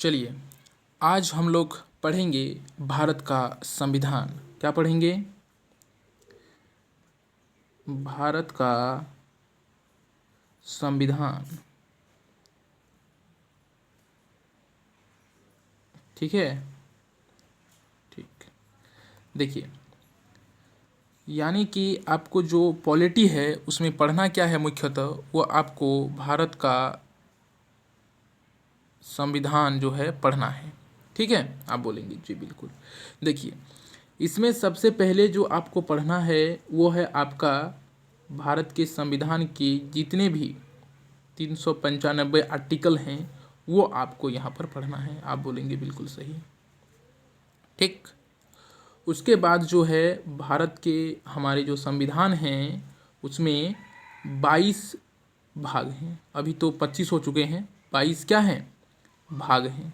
चलिए, आज हम लोग पढ़ेंगे भारत का संविधान। क्या पढ़ेंगे? भारत का संविधान। ठीक है, ठीक। देखिए, यानी कि आपको जो पॉलिटी है उसमें पढ़ना क्या है मुख्यतः, वो आपको भारत का संविधान जो है पढ़ना है। ठीक है, आप बोलेंगे जी बिल्कुल। देखिए, इसमें सबसे पहले जो आपको पढ़ना है वो है आपका भारत के संविधान के जितने भी 395 आर्टिकल हैं वो आपको यहाँ पर पढ़ना है। आप बोलेंगे बिल्कुल सही। ठीक। उसके बाद जो है भारत के हमारे जो संविधान हैं उसमें 22 भाग हैं। अभी तो 25 हो चुके हैं, 22 क्या हैं? भाग हैं।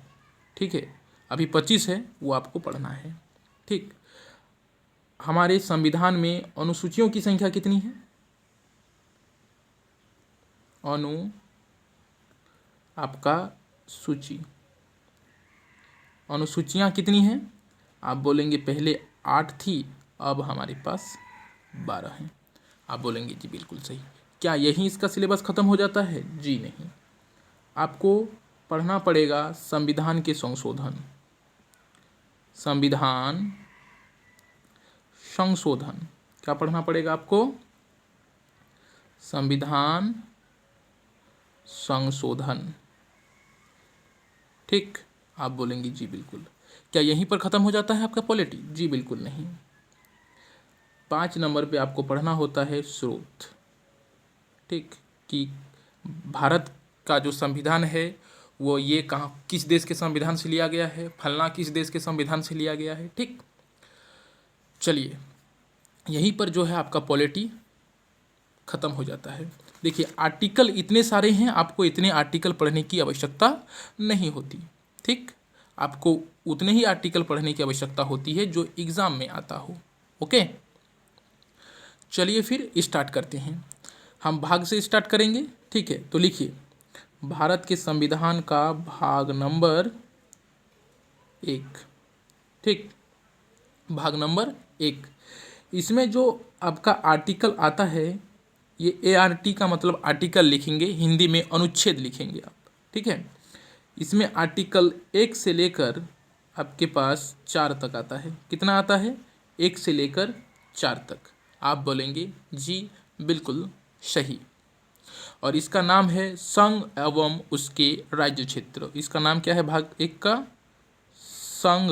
ठीक है, अभी 25 है, वो आपको पढ़ना है। ठीक। हमारे संविधान में अनुसूचियों की संख्या कितनी है? आपका सूची, अनुसूचियाँ कितनी हैं? आप बोलेंगे पहले 8 थी, अब हमारे पास 12 हैं। आप बोलेंगे जी बिल्कुल सही। क्या यही इसका सिलेबस ख़त्म हो जाता है? जी नहीं, आपको पढ़ना पड़ेगा संविधान के संशोधन। संविधान संशोधन क्या पढ़ना पड़ेगा आपको? संविधान संशोधन। ठीक। आप बोलेंगे जी बिल्कुल। क्या यहीं पर ख़त्म हो जाता है आपका पॉलिटी? जी बिल्कुल नहीं। 5 नंबर पे आपको पढ़ना होता है स्रोत। ठीक, कि भारत का जो संविधान है वो ये कहाँ, किस देश के संविधान से लिया गया है, फलना किस देश के संविधान से लिया गया है। ठीक। चलिए, यहीं पर जो है आपका पॉलिटी ख़त्म हो जाता है। देखिए, आर्टिकल इतने सारे हैं, आपको इतने आर्टिकल पढ़ने की आवश्यकता नहीं होती। ठीक, आपको उतने ही आर्टिकल पढ़ने की आवश्यकता होती है जो एग्ज़ाम में आता हो। ओके, चलिए फिर स्टार्ट करते हैं। हम भाग से स्टार्ट करेंगे। ठीक है, तो लिखिए, भारत के संविधान का भाग नंबर 1। ठीक, भाग नंबर 1। इसमें जो आपका आर्टिकल आता है, ये ART का मतलब आर्टिकल लिखेंगे, हिंदी में अनुच्छेद लिखेंगे आप। ठीक है, इसमें आर्टिकल 1 से लेकर आपके पास 4 तक आता है। कितना आता है? 1 से लेकर 4 तक। आप बोलेंगे जी बिल्कुल सही। और इसका नाम है संघ एवं उसके राज्य क्षेत्र। इसका नाम क्या है भाग 1 का? संघ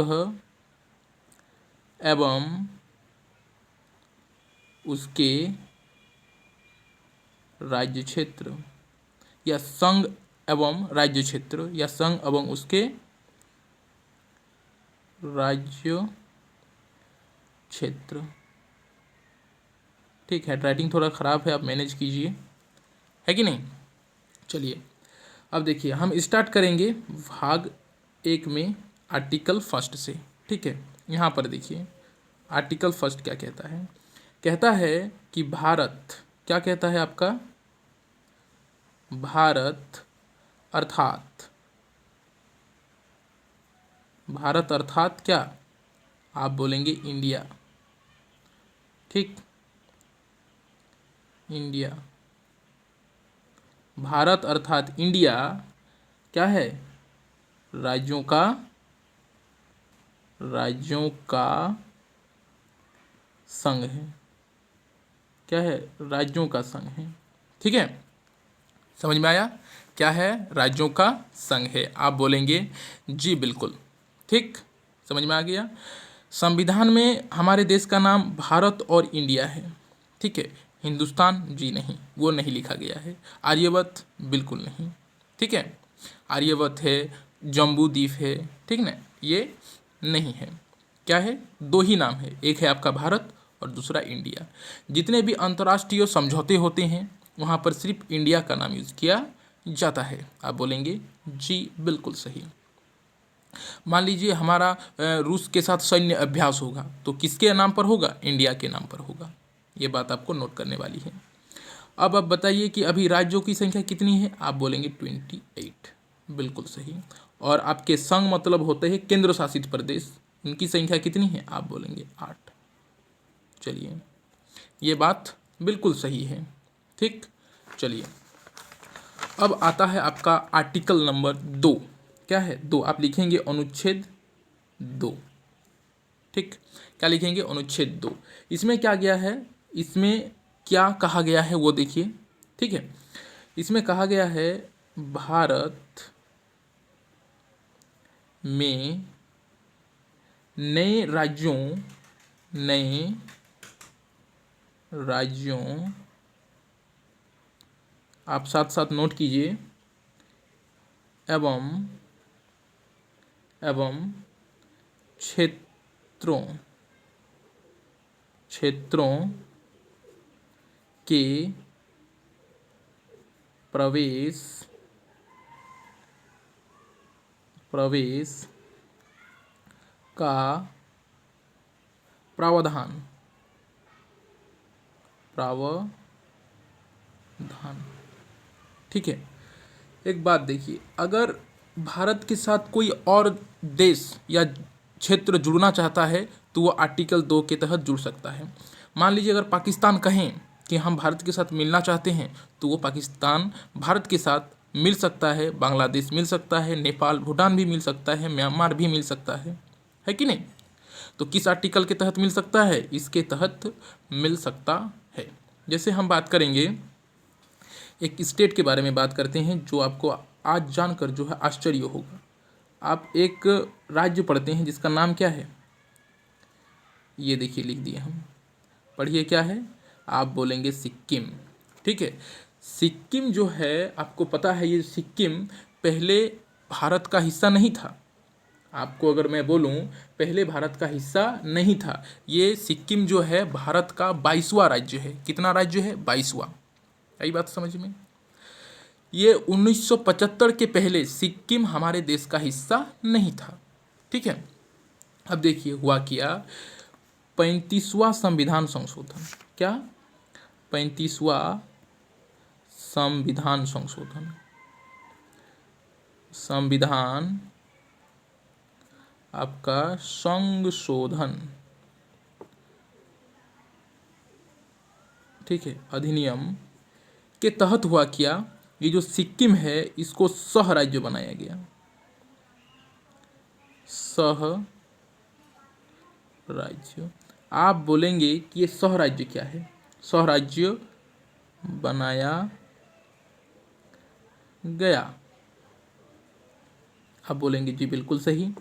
एवं उसके राज्य क्षेत्र, या संघ एवं राज्य क्षेत्र, या संघ एवं उसके राज्य क्षेत्र। ठीक है, राइटिंग थोड़ा ख़राब है, आप मैनेज कीजिए, है कि नहीं। चलिए, अब देखिए, हम स्टार्ट करेंगे भाग 1 में आर्टिकल 1 से। ठीक है, यहाँ पर देखिए आर्टिकल 1 क्या कहता है। कहता है कि भारत, क्या कहता है आपका? भारत अर्थात, भारत अर्थात क्या? आप बोलेंगे इंडिया। ठीक, इंडिया। भारत अर्थात इंडिया क्या है? राज्यों का संघ है। क्या है? राज्यों का संघ है। ठीक है, समझ में आया? क्या है? राज्यों का संघ है। आप बोलेंगे जी बिल्कुल। ठीक, समझ में आ गया। संविधान में हमारे देश का नाम भारत और इंडिया है। ठीक है, हिंदुस्तान जी नहीं, वो नहीं लिखा गया है। आर्यवत बिल्कुल नहीं। ठीक है, आर्यवत है, जम्बू द्वीप है, ठीक ना, ये नहीं है। क्या है? 2 ही नाम है, एक है आपका भारत और दूसरा इंडिया। जितने भी अंतर्राष्ट्रीय समझौते होते हैं वहाँ पर सिर्फ इंडिया का नाम यूज़ किया जाता है। आप बोलेंगे जी बिल्कुल सही। मान लीजिए हमारा रूस के साथ सैन्य अभ्यास होगा तो किसके नाम पर होगा? इंडिया के नाम पर होगा। ये बात आपको नोट करने वाली है। अब आप बताइए कि अभी राज्यों की संख्या कितनी है? आप बोलेंगे 28। बिल्कुल सही। और आपके संघ मतलब होते हैं केंद्र शासित प्रदेश, इनकी संख्या कितनी है? आप बोलेंगे 8। चलिए, ये बात बिल्कुल सही है। ठीक, चलिए अब आता है आपका आर्टिकल नंबर 2। क्या है? 2। आप लिखेंगे अनुच्छेद 2। ठीक, क्या लिखेंगे? अनुच्छेद 2। इसमें क्या गया है, इसमें क्या कहा गया है वो देखिए। ठीक है, इसमें कहा गया है भारत में नए राज्यों, आप साथ साथ नोट कीजिए, एवं क्षेत्रों के प्रवेश का प्रावधान। ठीक है, एक बात देखिए, अगर भारत के साथ कोई और देश या क्षेत्र जुड़ना चाहता है तो वो आर्टिकल 2 के तहत जुड़ सकता है। मान लीजिए अगर पाकिस्तान कहें कि हम भारत के साथ मिलना चाहते हैं तो वो पाकिस्तान भारत के साथ मिल सकता है, बांग्लादेश मिल सकता है, नेपाल भूटान भी मिल सकता है, म्यांमार भी मिल सकता है कि नहीं? तो किस आर्टिकल के तहत मिल सकता है? इसके तहत मिल सकता है। जैसे हम बात करेंगे, एक स्टेट के बारे में बात करते हैं जो आपको आज जानकर जो है आश्चर्य होगा। आप एक राज्य पढ़ते हैं जिसका नाम क्या है? ये देखिए लिख दिए हम, पढ़िए क्या है? आप बोलेंगे सिक्किम। ठीक है, सिक्किम जो है, आपको पता है ये सिक्किम पहले भारत का हिस्सा नहीं था। आपको अगर मैं बोलूं, पहले भारत का हिस्सा नहीं था। ये सिक्किम जो है भारत का 22वां राज्य है। कितना राज्य है? 22वां। आई बात समझ में? ये 1975 के पहले सिक्किम हमारे देश का हिस्सा नहीं था। ठीक है, अब देखिए हुआ क्या, 35वां संविधान संशोधन। क्या? 35वां संविधान संशोधन, संविधान आपका संशोधन, ठीक है, अधिनियम के तहत हुआ क्या, ये जो सिक्किम है इसको सह राज्य बनाया गया। सह राज्य। आप बोलेंगे कि ये सह राज्य क्या है? सह राज्य बनाया गया। आप बोलेंगे जी बिल्कुल सही।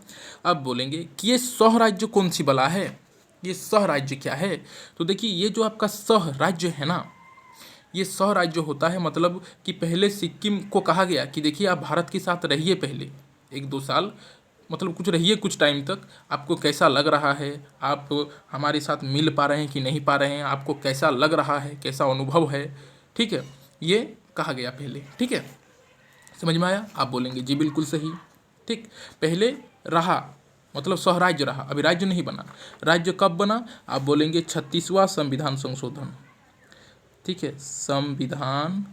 अब बोलेंगे कि ये सह राज्य कौन सी बला है, ये सह राज्य क्या है? तो देखिए, ये जो आपका सह राज्य है ना, ये सह राज्य होता है मतलब कि पहले सिक्किम को कहा गया कि देखिए आप भारत के साथ रहिए, पहले 1-2 साल, मतलब कुछ रहिए कुछ टाइम तक, आपको कैसा लग रहा है, आप हमारे साथ मिल पा रहे हैं कि नहीं पा रहे हैं, आपको कैसा लग रहा है, कैसा अनुभव है। ठीक है, ये कहा गया पहले। ठीक है, समझ में आया? आप बोलेंगे जी बिल्कुल सही। ठीक, पहले रहा मतलब स्वराज्य रहा, अभी राज्य नहीं बना। राज्य कब बना? आप बोलेंगे 36वां संविधान संशोधन। ठीक है, संविधान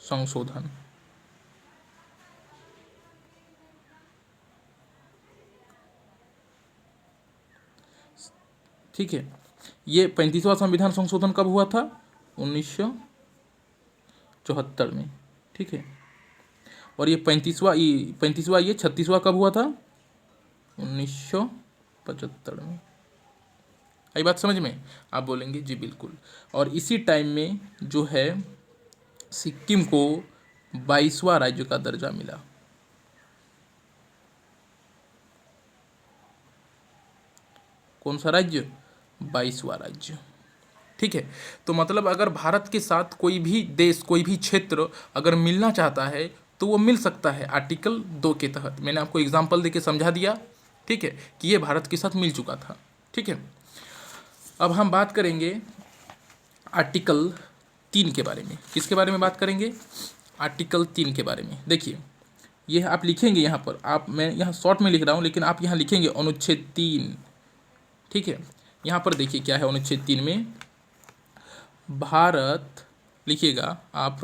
संशोधन। ठीक है, ये 35वां संविधान संशोधन कब हुआ था? 1974 में। ठीक है, और ये 35वां ये 36वां कब हुआ था? 1975 में। आई बात समझ में? आप बोलेंगे जी बिल्कुल। और इसी टाइम में जो है सिक्किम को 22वां राज्य का दर्जा मिला। कौन सा राज्य? 22वां राज्य। ठीक है, तो मतलब अगर भारत के साथ कोई भी देश, कोई भी क्षेत्र अगर मिलना चाहता है तो वो मिल सकता है आर्टिकल 2 के तहत। मैंने आपको एग्जाम्पल देके समझा दिया। ठीक है, कि ये भारत के साथ मिल चुका था। ठीक है, अब हम बात करेंगे आर्टिकल 3 के बारे में। किसके बारे में बात करेंगे? आर्टिकल 3 के बारे में। देखिए, ये आप लिखेंगे यहाँ पर, आप, मैं यहाँ शॉर्ट में लिख रहा हूँ लेकिन आप यहाँ लिखेंगे अनुच्छेद 3। ठीक है, यहाँ पर देखिए क्या है अनुच्छेद 3 में, भारत लिखिएगा आप,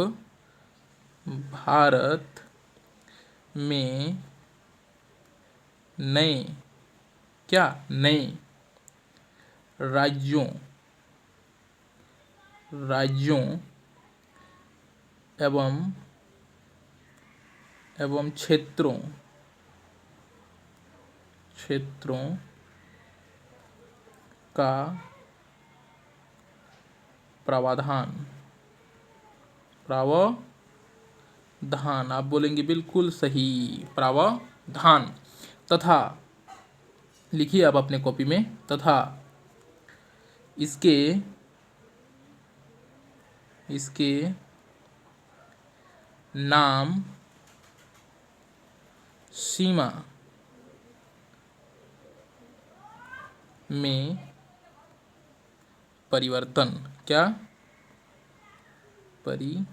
भारत में नए, क्या नए राज्यों राज्यों एवं एवं क्षेत्रों क्षेत्रों का प्रावधान प्रावधान आप बोलेंगे बिल्कुल सही, प्रावधान। तथा लिखिए आप अपने कॉपी में, तथा इसके इसके नाम, सीमा में परिवर्तन, क्या परिवर्तन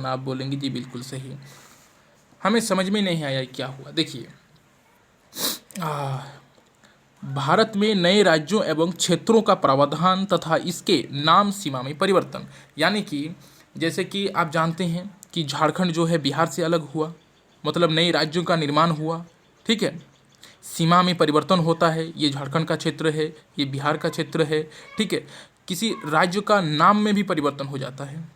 आप बोलेंगे जी बिल्कुल सही। हमें समझ में नहीं आया क्या हुआ, देखिए भारत में नए राज्यों एवं क्षेत्रों का प्रावधान तथा इसके नाम सीमा में परिवर्तन, यानी कि जैसे कि आप जानते हैं कि झारखंड जो है बिहार से अलग हुआ, मतलब नए राज्यों का निर्माण हुआ, ठीक है। सीमा में परिवर्तन होता है, ये झारखंड का क्षेत्र है, ये बिहार का क्षेत्र है, ठीक है। किसी राज्य का नाम में भी परिवर्तन हो जाता है।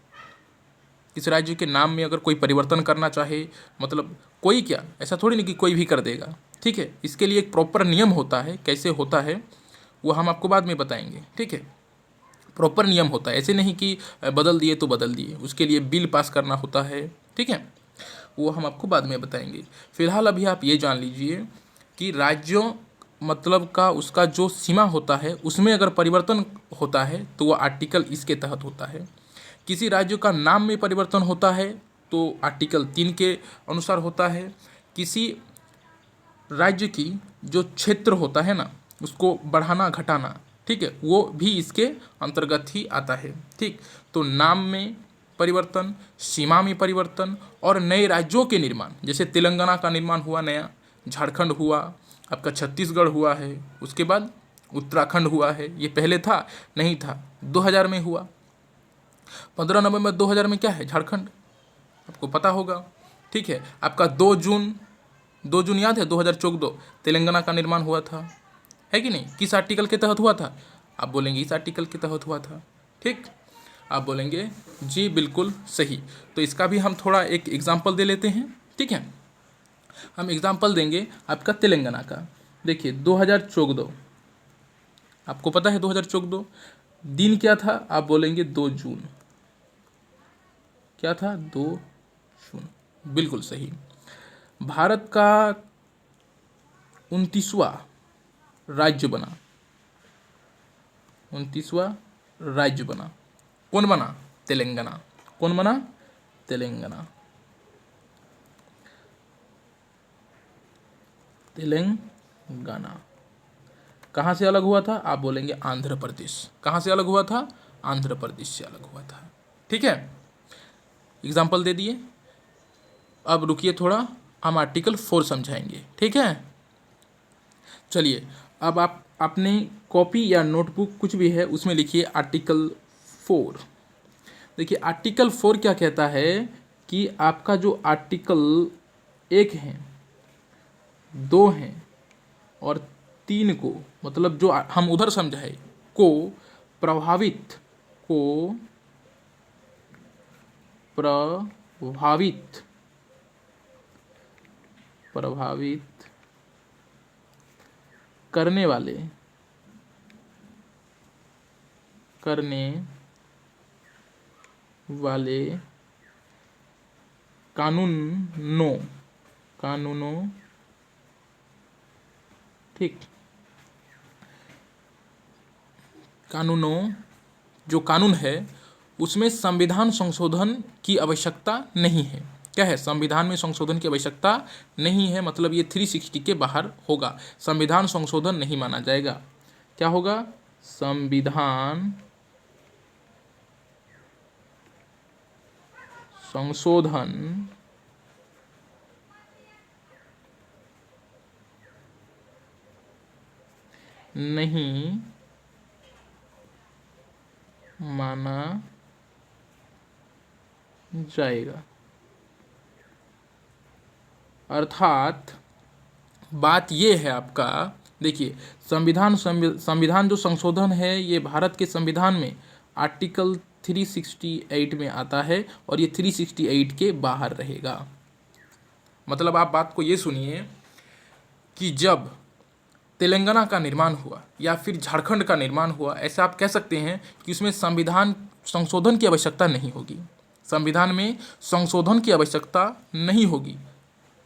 इस राज्य के नाम में अगर कोई परिवर्तन करना चाहे, मतलब कोई क्या, ऐसा थोड़ी नहीं कि कोई भी कर देगा, ठीक है। इसके लिए एक प्रॉपर नियम होता है, कैसे होता है वो हम आपको बाद में बताएंगे, ठीक है। प्रॉपर नियम होता है, ऐसे नहीं कि बदल दिए तो बदल दिए, उसके लिए बिल पास करना होता है, ठीक है। वो हम आपको बाद में बताएंगे। फिलहाल अभी आप ये जान लीजिए कि राज्यों मतलब का उसका जो सीमा होता है उसमें अगर परिवर्तन होता है तो वो आर्टिकल इसके तहत होता है। किसी राज्य का नाम में परिवर्तन होता है तो आर्टिकल 3 के अनुसार होता है। किसी राज्य की जो क्षेत्र होता है ना, उसको बढ़ाना घटाना, ठीक है, वो भी इसके अंतर्गत ही आता है, ठीक। तो नाम में परिवर्तन, सीमा में परिवर्तन और नए राज्यों के निर्माण, जैसे तेलंगाना का निर्माण हुआ नया, झारखंड हुआ, आपका छत्तीसगढ़ हुआ है, उसके बाद उत्तराखंड हुआ है। ये पहले था नहीं था, 2000 में हुआ। 15 नवंबर 2000 में क्या है, झारखंड, आपको पता होगा, ठीक है। आपका 2 जून याद है 2014 तेलंगाना का निर्माण हुआ था, है कि नहीं। किस आर्टिकल के तहत हुआ था, आप बोलेंगे इस आर्टिकल के तहत हुआ था, ठीक। आप बोलेंगे जी बिल्कुल सही। तो इसका भी हम थोड़ा एक एग्जाम्पल दे लेते हैं, ठीक है। हम एग्जाम्पल देंगे आपका तेलंगाना का। देखिए 2014, आपको पता है 2014 दिन क्या था, आप बोलेंगे 2 जून, क्या था 2 जून, बिल्कुल सही। भारत का 29वां राज्य बना, 29वां राज्य बना, कौन बना, तेलंगाना। कौन बना, तेलंगाना। तेलंगाना कहाँ से अलग हुआ था, आप बोलेंगे आंध्र प्रदेश। कहाँ से अलग हुआ था, आंध्र प्रदेश से अलग हुआ था, ठीक है। एग्जाम्पल दे दिए। अब रुकिए थोड़ा, हम आर्टिकल 4 समझाएंगे, ठीक है। चलिए अब आप अपनी कॉपी या नोटबुक कुछ भी है उसमें लिखिए आर्टिकल 4। देखिए आर्टिकल 4 क्या कहता है कि आपका जो आर्टिकल 1 है, 2 है और 3 को, मतलब जो हम उधर समझाए को प्रभावित, को प्रभावित प्रभावित करने वाले, करने वाले कानूनों, कानूनों, ठीक, कानूनों, जो कानून है उसमें संविधान संशोधन की आवश्यकता नहीं है। क्या है, संविधान में संशोधन की आवश्यकता नहीं है, मतलब ये 360 के बाहर होगा, संविधान संशोधन नहीं माना जाएगा। क्या होगा, संविधान संशोधन नहीं माना जाएगा। अर्थात बात ये है आपका, देखिए संविधान जो संशोधन है ये भारत के संविधान में आर्टिकल 368 में आता है और ये 368 के बाहर रहेगा। मतलब आप बात को ये सुनिए कि जब तेलंगाना का निर्माण हुआ या फिर झारखंड का निर्माण हुआ, ऐसा आप कह सकते हैं कि उसमें संविधान संशोधन की आवश्यकता नहीं होगी, संविधान में संशोधन की आवश्यकता नहीं होगी।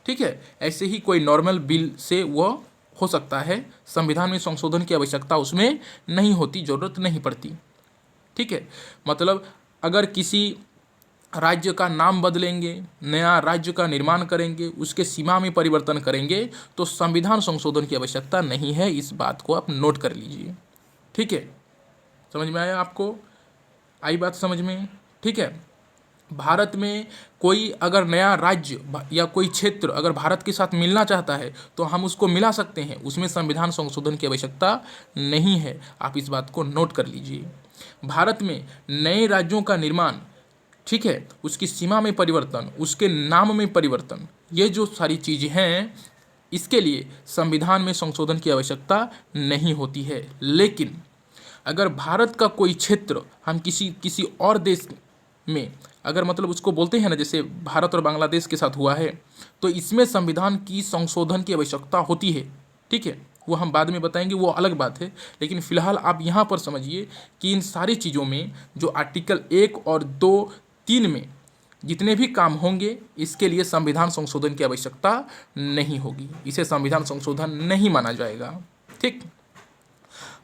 ठीक है, ऐसे ही कोई नॉर्मल बिल से वह हो सकता है, संविधान में संशोधन की आवश्यकता उसमें नहीं होती, ज़रूरत नहीं पड़ती। ठीक है, मतलब अगर किसी राज्य का नाम बदलेंगे, नया राज्य का निर्माण करेंगे, उसके सीमा में परिवर्तन करेंगे तो संविधान संशोधन की आवश्यकता नहीं है। इस बात को आप नोट कर लीजिए। ठीक है, समझ में आया आपको? आई बात समझ में? ठीक है, भारत में कोई अगर नया राज्य या कोई क्षेत्र अगर भारत के साथ मिलना चाहता है तो हम उसको मिला सकते हैं, उसमें संविधान संशोधन की आवश्यकता नहीं है। आप इस बात को नोट कर लीजिए। भारत में नए राज्यों का निर्माण, ठीक है, उसकी सीमा में परिवर्तन, उसके नाम में परिवर्तन, ये जो सारी चीज़ें हैं, इसके लिए संविधान में संशोधन की आवश्यकता नहीं होती है। लेकिन अगर भारत का कोई क्षेत्र हम किसी और देश में, अगर मतलब उसको बोलते हैं ना, जैसे भारत और बांग्लादेश के साथ हुआ है, तो इसमें संविधान की संशोधन की आवश्यकता होती है। ठीक है, वो हम बाद में बताएंगे, वो अलग बात है। लेकिन फिलहाल आप यहाँ पर समझिए कि इन सारी चीज़ों में जो आर्टिकल 1 और 2, 3 में जितने भी काम होंगे, इसके लिए संविधान संशोधन की आवश्यकता नहीं होगी, इसे संविधान संशोधन नहीं माना जाएगा। ठीक,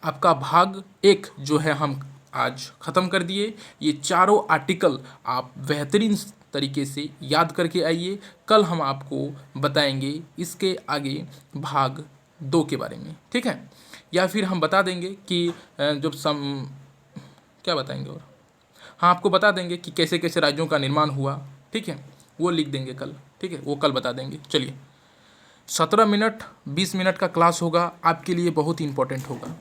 आपका भाग 1 जो है हम आज ख़त्म कर दिए। ये चारों आर्टिकल आप बेहतरीन तरीके से याद करके आइए। कल हम आपको बताएंगे इसके आगे भाग 2 के बारे में। ठीक है, या फिर हम बता देंगे कि जब क्या बताएंगे, और हाँ, आपको बता देंगे कि कैसे कैसे राज्यों का निर्माण हुआ। ठीक है, वो लिख देंगे कल। ठीक है, वो कल बता देंगे। चलिए, 17 मिनट 20 मिनट का क्लास होगा, आपके लिए बहुत इंपॉर्टेंट होगा।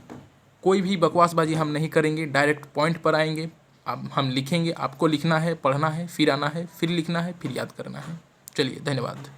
कोई भी बकवासबाजी हम नहीं करेंगे, डायरेक्ट पॉइंट पर आएंगे। अब हम लिखेंगे, आपको लिखना है, पढ़ना है, फिर आना है, फिर लिखना है, फिर याद करना है। चलिए, धन्यवाद।